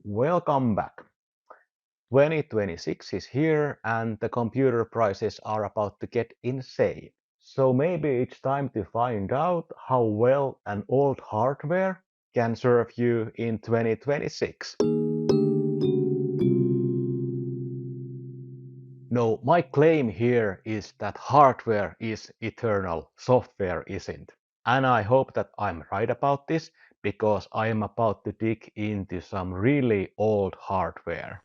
Welcome back. 2026 is here and the computer prices are about to get insane. So maybe it's time to find out how well an old hardware can serve you in 2026. No, my claim here is that hardware is eternal, software isn't. And I hope that I'm right about this because I am about to dig into some really old hardware.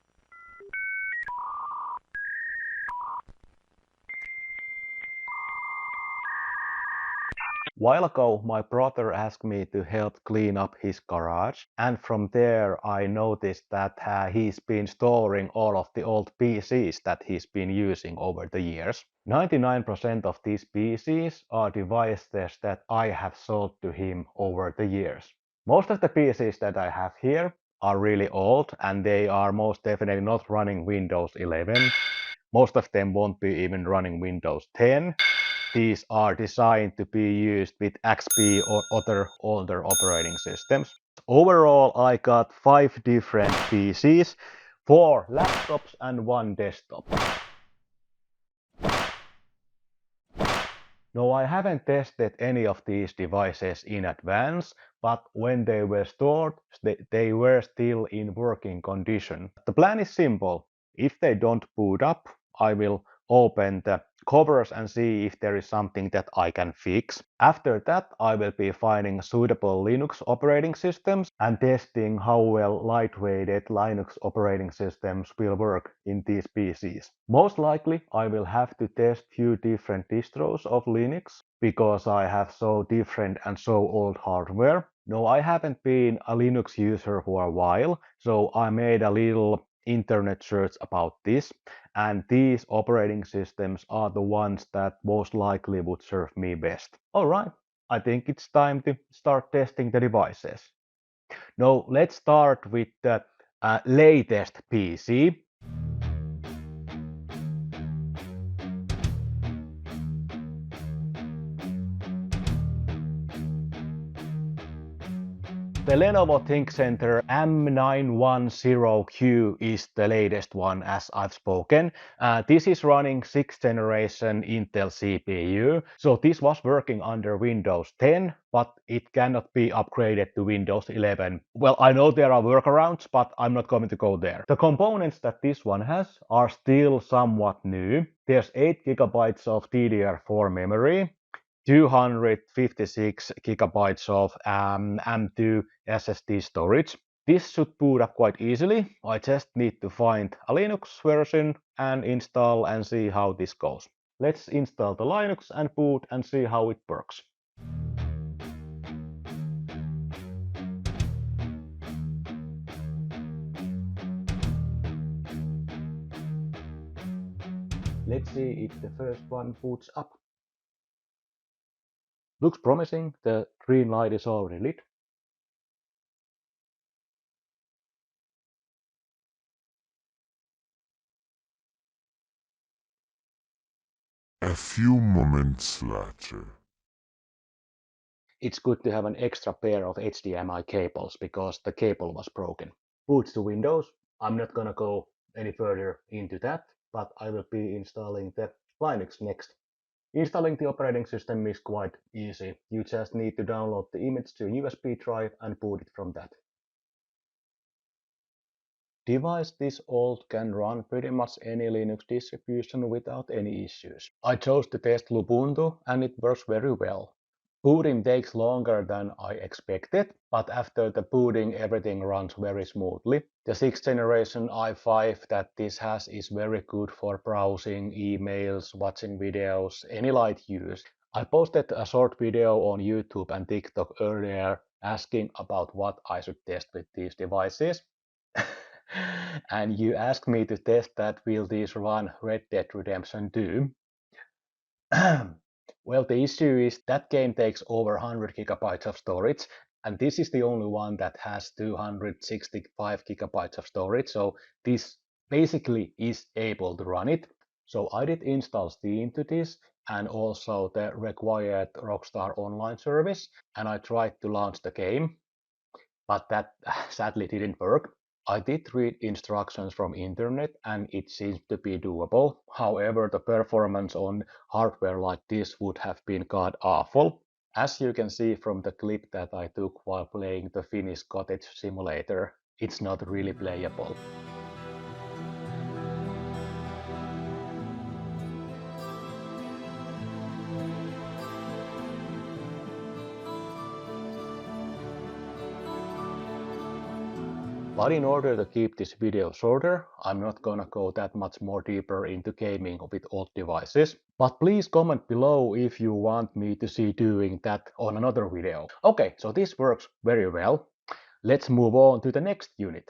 While ago, my brother asked me to help clean up his garage, and from there I noticed that he's been storing all of the old PCs that he's been using over the years. 99% of these PCs are devices that I have sold to him over the years. Most of the PCs that I have here are really old and they are most definitely not running Windows 11. Most of them won't be even running Windows 10. These are designed to be used with XP or other older operating systems. Overall, I got 5 different PCs, 4 laptops and 1 desktop. No, I haven't tested any of these devices in advance, but when they were stored, they were still in working condition. The plan is simple. If they don't boot up, I will open the covers and see if there is something that I can fix. After that, I will be finding suitable Linux operating systems and testing how well lightweighted Linux operating systems will work in these PCs. Most likely, I will have to test few different distros of Linux because I have so different and so old hardware. No, I haven't been a Linux user for a while, so I made a little internet search about this, and these operating systems are the ones that most likely would serve me best. Alright, I think it's time to start testing the devices. Now let's start with the latest PC. The Lenovo ThinkCenter M910q is the latest one as I've spoken. This is running 6th generation Intel CPU. So this was working under Windows 10, but it cannot be upgraded to Windows 11. Well, I know there are workarounds, but I'm not going to go there. The components that this one has are still somewhat new. There's 8 gigabytes of DDR4 memory, 256 gigabytes of M2 SSD storage. This should boot up quite easily. I just need to find a Linux version and install and see how this goes. Let's install the Linux and boot and see how it works. Let's see if the first one boots up. Looks promising. The green light is already lit. A few moments later. It's good to have an extra pair of HDMI cables because the cable was broken. Boots to Windows. I'm not gonna go any further into that, but I will be installing the Linux next. Installing the operating system is quite easy. You just need to download the image to a USB drive and boot it from that. Device this old can run pretty much any Linux distribution without any issues. I chose to test Lubuntu and it works very well. Booting takes longer than I expected, but after the booting everything runs very smoothly. The 6th generation i5 that this has is very good for browsing, emails, watching videos, any light use. I posted a short video on YouTube and TikTok earlier asking about what I should test with these devices. And you asked me to test that will these run Red Dead Redemption 2. Well, the issue is that game takes over 100 gigabytes of storage, and this is the only one that has 265 gigabytes of storage, so this basically is able to run it. So I did install Steam to this and also the required Rockstar Online service, and I tried to launch the game, but that sadly didn't work. I did read instructions from internet and it seems to be doable. However, the performance on hardware like this would have been god awful. As you can see from the clip that I took while playing the Finnish Cottage simulator, it's not really playable. But in order to keep this video shorter, I'm not gonna go that much more deeper into gaming with old devices. But please comment below if you want me to see doing that on another video. Okay, so this works very well. Let's move on to the next unit.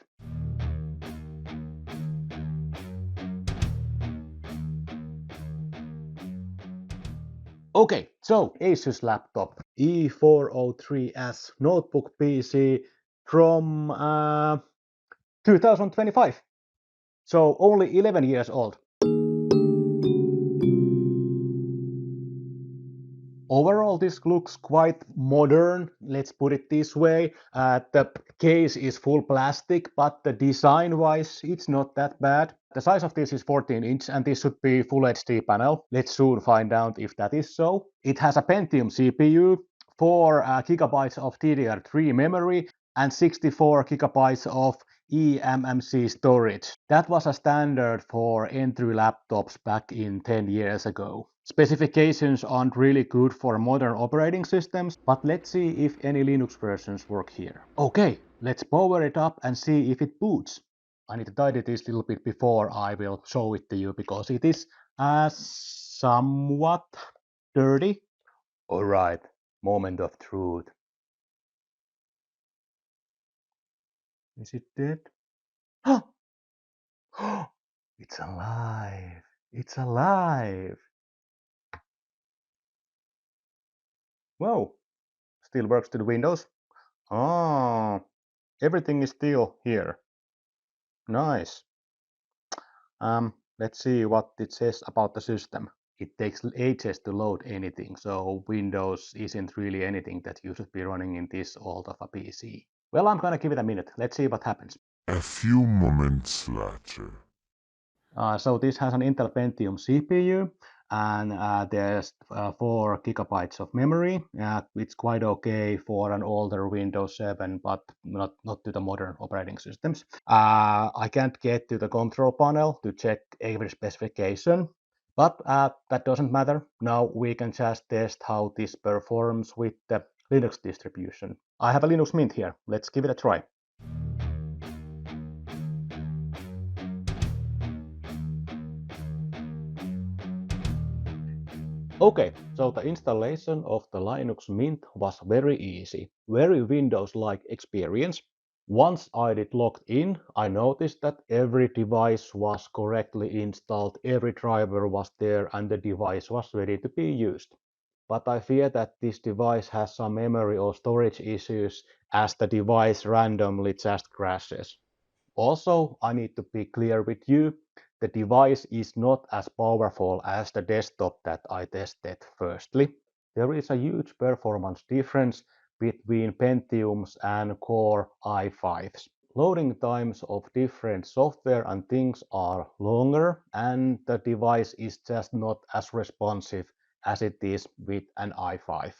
Okay, so Asus laptop E403S notebook PC from 2025. So only 11 years old. Overall, this looks quite modern, let's put it this way. The case is full plastic, but the design-wise, it's not that bad. The size of this is 14 inch and this should be Full HD panel. Let's soon find out if that is so. It has a Pentium CPU, 4 gigabytes of DDR3 memory, and 64 gigabytes of eMMC storage. That was a standard for entry laptops back in 10 years ago. Specifications aren't really good for modern operating systems, but let's see if any Linux versions work here. Okay, let's power it up and see if it boots. I need to tidy this a little bit before I will show it to you because it is somewhat dirty. Alright, moment of truth. Is it dead? It's alive. It's alive. Whoa, still works to the Windows. Oh, everything is still here. Nice. Let's see what it says about the system. It takes ages to load anything, so Windows isn't really anything that you should be running in this old of a PC. Well, I'm gonna give it a minute. Let's see what happens. A few moments later. So this has an Intel Pentium CPU and there's 4 gigabytes of memory. It's quite okay for an older Windows 7, but not to the modern operating systems. I can't get to the control panel to check every specification, but that doesn't matter. Now we can just test how this performs with the Linux distribution. I have a Linux Mint here. Let's give it a try. Okay, so the installation of the Linux Mint was very easy, very Windows-like experience. Once I did logged in, I noticed that every device was correctly installed, every driver was there and the device was ready to be used. But I fear that this device has some memory or storage issues as the device randomly just crashes. Also, I need to be clear with you, the device is not as powerful as the desktop that I tested firstly. There is a huge performance difference between Pentiums and Core i5s. Loading times of different software and things are longer and the device is just not as responsive as it is with an i5.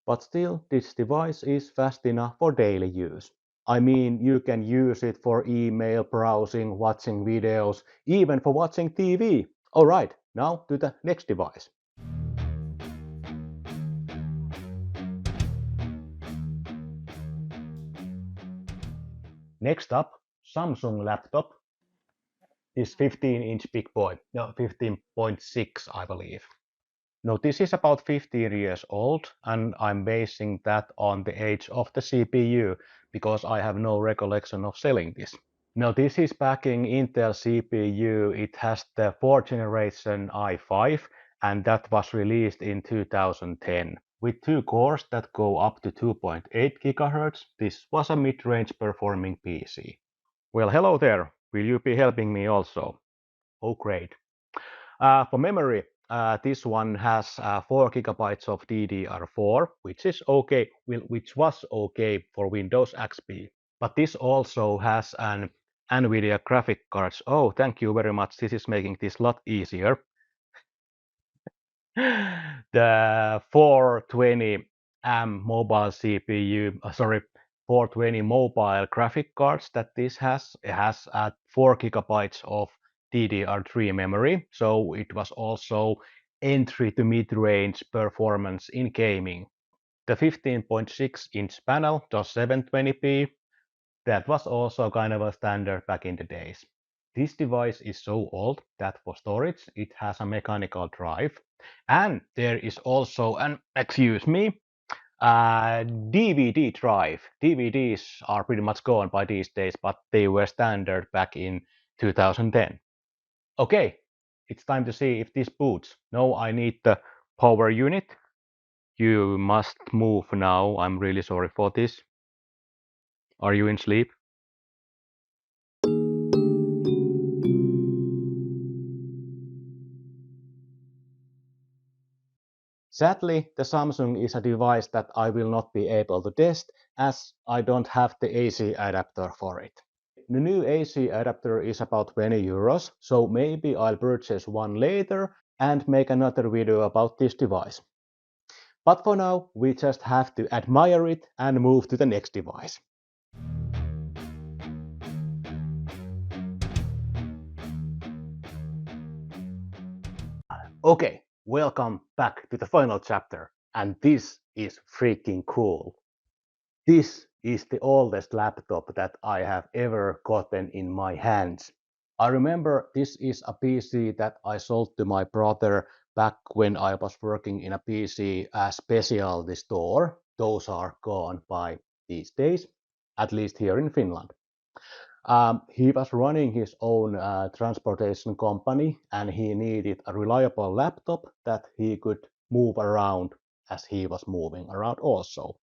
But still, this device is fast enough for daily use. I mean, you can use it for email, browsing, watching videos, even for watching TV. Alright, now to the next device. Next up, Samsung laptop. This 15-inch big boy. No, 15.6 I believe. No, this is about 15 years old and I'm basing that on the age of the CPU because I have no recollection of selling this. Now this is backing Intel CPU. It has the 4th generation i5 and that was released in 2010. With 2 cores that go up to 2.8 GHz, this was a mid-range performing PC. Well, hello there. Will you be helping me also? Oh, great. For memory, this one has 4 gigabytes of DDR4, which is okay, which was okay for Windows XP. But this also has an NVIDIA graphic cards. Oh, thank you very much. This is making this a lot easier. The 420M mobile CPU, 420 mobile graphic cards that this has, it has 4 gigabytes of DDR3 memory, so it was also entry to mid-range performance in gaming. The 15.6-inch panel does 720p. That was also kind of a standard back in the days. This device is so old that for storage it has a mechanical drive, and there is also an, excuse me, DVD drive. DVDs are pretty much gone by these days, but they were standard back in 2010. Okay, it's time to see if this boots. No, I need the power unit. You must move now. I'm really sorry for this. Are you in sleep? Sadly, the Samsung is a device that I will not be able to test as I don't have the AC adapter for it. The new AC adapter is about 20 euros, so maybe I'll purchase one later and make another video about this device. But for now, we just have to admire it and move to the next device. Okay, welcome back to the final chapter, and this is freaking cool. This is the oldest laptop that I have ever gotten in my hands. I remember this is a PC that I sold to my brother back when I was working in a PC specialty store. Those are gone by these days, at least here in Finland. He was running his own transportation company and he needed a reliable laptop that he could move around as he was moving around also.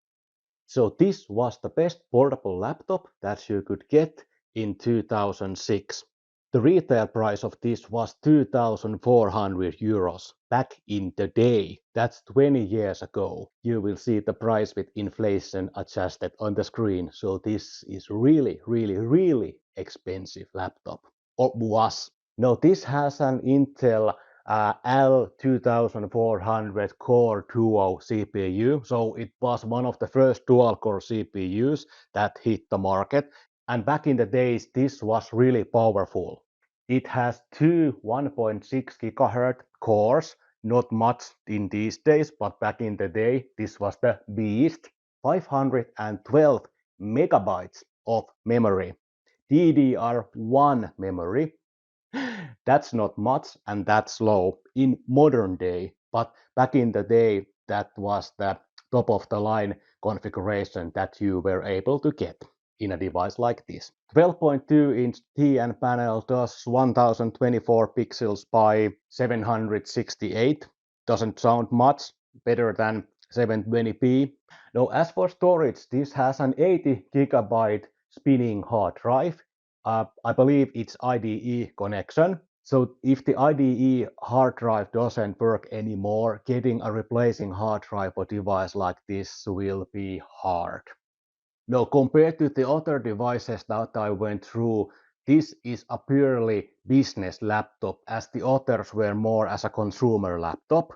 So this was the best portable laptop that you could get in 2006. The retail price of this was 2,400 euros back in the day. That's 20 years ago. You will see the price with inflation adjusted on the screen. So this is really, really, really expensive laptop. Or was. Now this has an Intel L2400 Core Duo CPU. So it was one of the first dual core CPUs that hit the market. And back in the days, this was really powerful. It has two 1.6 gigahertz cores, not much in these days, but back in the day, this was the beast. 512 megabytes of memory, DDR1 memory. That's not much and that's low in modern day, but back in the day, that was the top of the line configuration that you were able to get in a device like this. 12.2-inch TN panel does 1024 pixels by 768. Doesn't sound much better than 720p. Now, as for storage, this has an 80 gigabyte spinning hard drive. I believe it's IDE connection. So if the IDE hard drive doesn't work anymore, getting a replacing hard drive for device like this will be hard. Now, compared to the other devices that I went through, this is a purely business laptop as the others were more as a consumer laptop.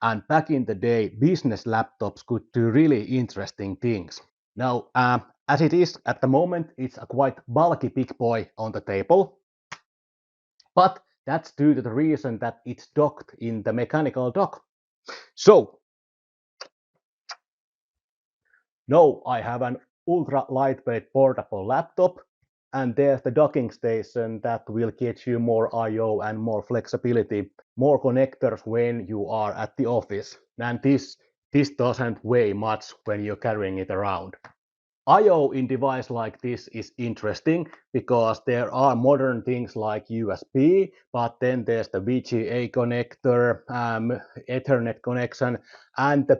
And back in the day, business laptops could do really interesting things. Now, as it is at the moment, it's a quite bulky big boy on the table. But that's due to the reason that it's docked in the mechanical dock. So, now I have an ultra lightweight portable laptop, and there's the docking station that will get you more I/O and more flexibility, more connectors when you are at the office. And this doesn't weigh much when you're carrying it around. I/O in device like this is interesting because there are modern things like USB, but then there's the VGA connector, Ethernet connection, and the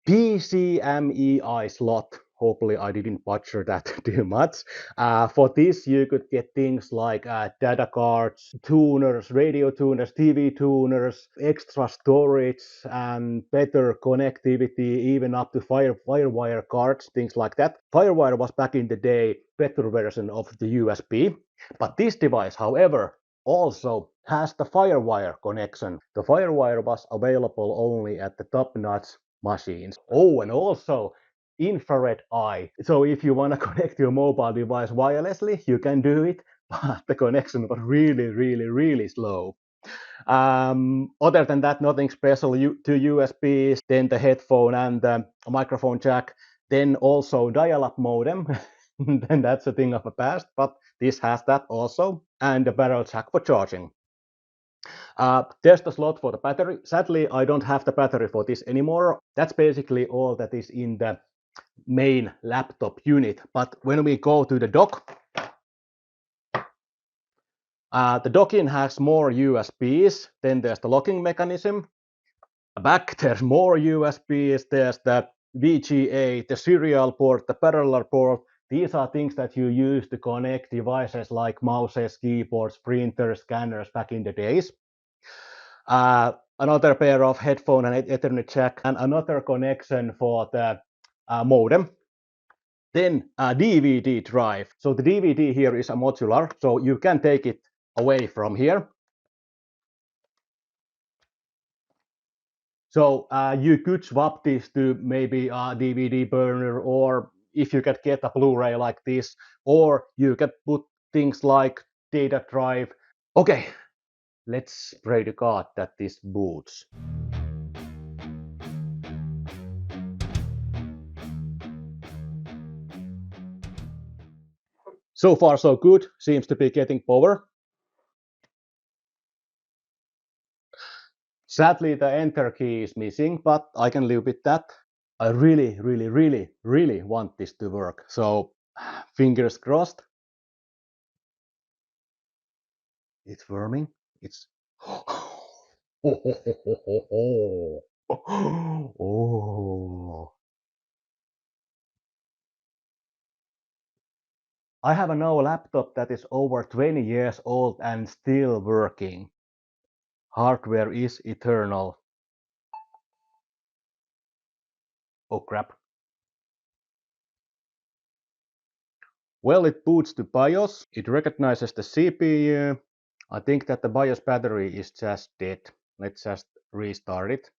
PCMEI slot Hopefully I didn't butcher that too much. For this you could get things like data cards, tuners, radio tuners, TV tuners, extra storage and better connectivity, even up to Firewire cards, things like that. Firewire was back in the day better version of the USB, but this device, however, also has the Firewire connection. The Firewire was available only at the top-notch machines. Oh, and also infrared eye. So if you want to connect your mobile device wirelessly, you can do it, but the connection was really slow. Other than that, nothing special. Two USBs, then the headphone and the microphone jack, then also dial-up modem. Then that's a thing of the past, but this has that also, and the barrel jack for charging. There's the slot for the battery. Sadly, I don't have the battery for this anymore. That's basically all that is in the main laptop unit. But when we go to the dock, the docking has more USBs. Then there's the locking mechanism. Back there's more USBs. There's the VGA, the serial port, the parallel port. These are things that you use to connect devices like mouses, keyboards, printers, scanners back in the days. Another pair of headphone and Ethernet jack, and another connection for the modem. Then a DVD drive. So the DVD here is a modular, so you can take it away from here. So you could swap this to maybe a DVD burner, or if you could get a Blu-ray like this, or you could put things like data drive. Okay, let's pray to God that this boots. So far so good, seems to be getting power. Sadly, the enter key is missing, but I can live with that. I really want this to work. So fingers crossed. It's warming. It's oh. I have a now laptop that is over 20 years old and still working. Hardware is eternal. Oh crap. Well, it boots to BIOS. It recognizes the CPU. I think that the BIOS battery is just dead. Let's just restart it.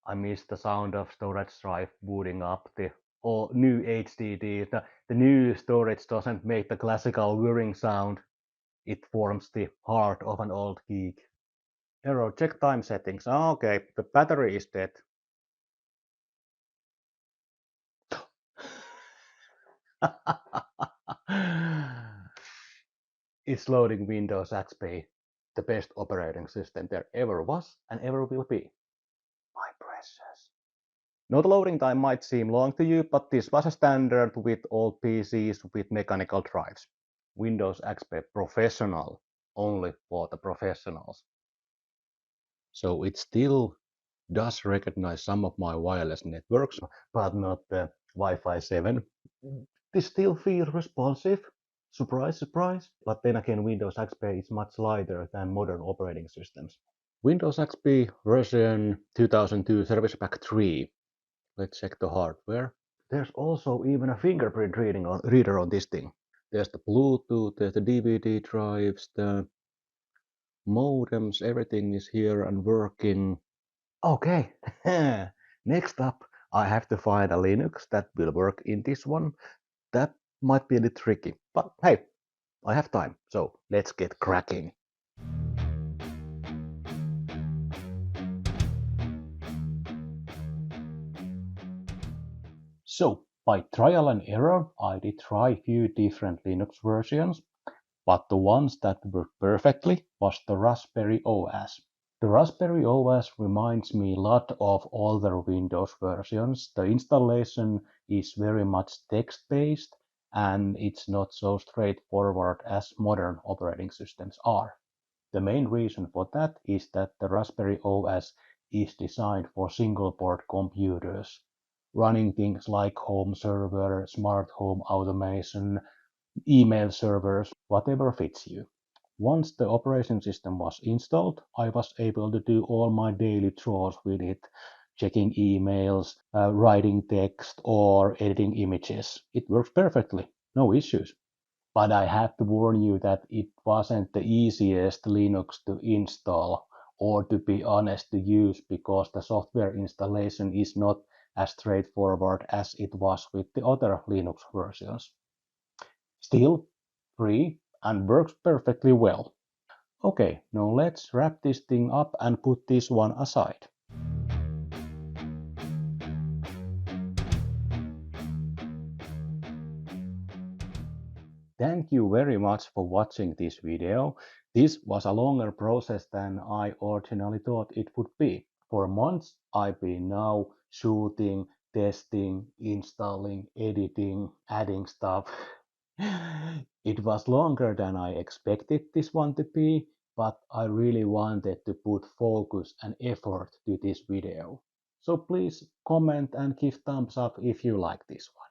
I miss the sound of storage drive booting up the new HDD. The new storage doesn't make the classical whirring sound. It forms the heart of an old geek. Error, check time settings. Oh, okay, the battery is dead. It's loading Windows XP, the best operating system there ever was and ever will be. My precious. Now the loading time might seem long to you, but this was a standard with all PCs with mechanical drives. Windows XP Professional, only for the professionals. So it still does recognize some of my wireless networks, but not the Wi-Fi 7. This still feels responsive. Surprise, surprise. But then again, Windows XP is much lighter than modern operating systems. Windows XP version 2002 Service Pack 3. Let's check the hardware. There's also even a fingerprint reader on this thing. There's the Bluetooth, there's the DVD drives, the modems, everything is here and working. Okay, next up I have to find a Linux that will work in this one. That might be a bit tricky, but hey, I have time, so let's get cracking. So, by trial and error, I did try a few different Linux versions, but the ones that worked perfectly was the Raspberry OS. The Raspberry OS reminds me a lot of older Windows versions. The installation is very much text-based, and it's not so straightforward as modern operating systems are. The main reason for that is that the Raspberry OS is designed for single-board computers, running things like home server, smart home automation, email servers, whatever fits you. Once the operation system was installed, I was able to do all my daily chores with it, checking emails, writing text, or editing images. It works perfectly, no issues. But I have to warn you that it wasn't the easiest Linux to install or, to be honest, to use, because the software installation is not as straightforward as it was with the other Linux versions. Still free and works perfectly well. Okay, now let's wrap this thing up and put this one aside. Thank you very much for watching this video. This was a longer process than I originally thought it would be. For months I've been now shooting, testing, installing, editing, adding stuff. It was longer than I expected this one to be, but I really wanted to put focus and effort to this video. So please comment and give thumbs up if you like this one.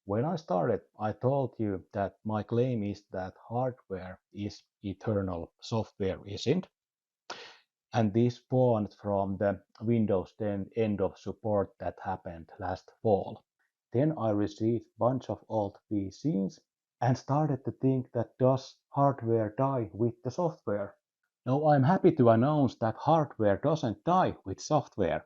When I started, I told you that my claim is that hardware is eternal, software isn't. And this spawned from the Windows 10 end of support that happened last fall. Then I received a bunch of old PCs and started to think that does hardware die with the software? Now I'm happy to announce that hardware doesn't die with software.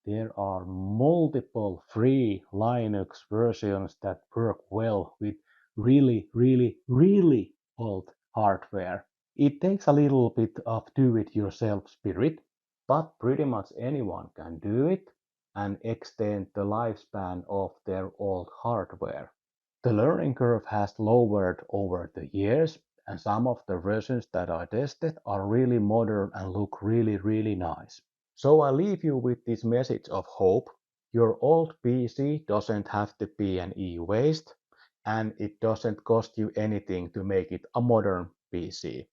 There are multiple free Linux versions that work well with really, really, really old hardware. It takes a little bit of do-it-yourself spirit, but pretty much anyone can do it and extend the lifespan of their old hardware. The learning curve has lowered over the years, and some of the versions that I tested are really modern and look really, really nice. So I leave you with this message of hope. Your old PC doesn't have to be an e-waste, and it doesn't cost you anything to make it a modern PC.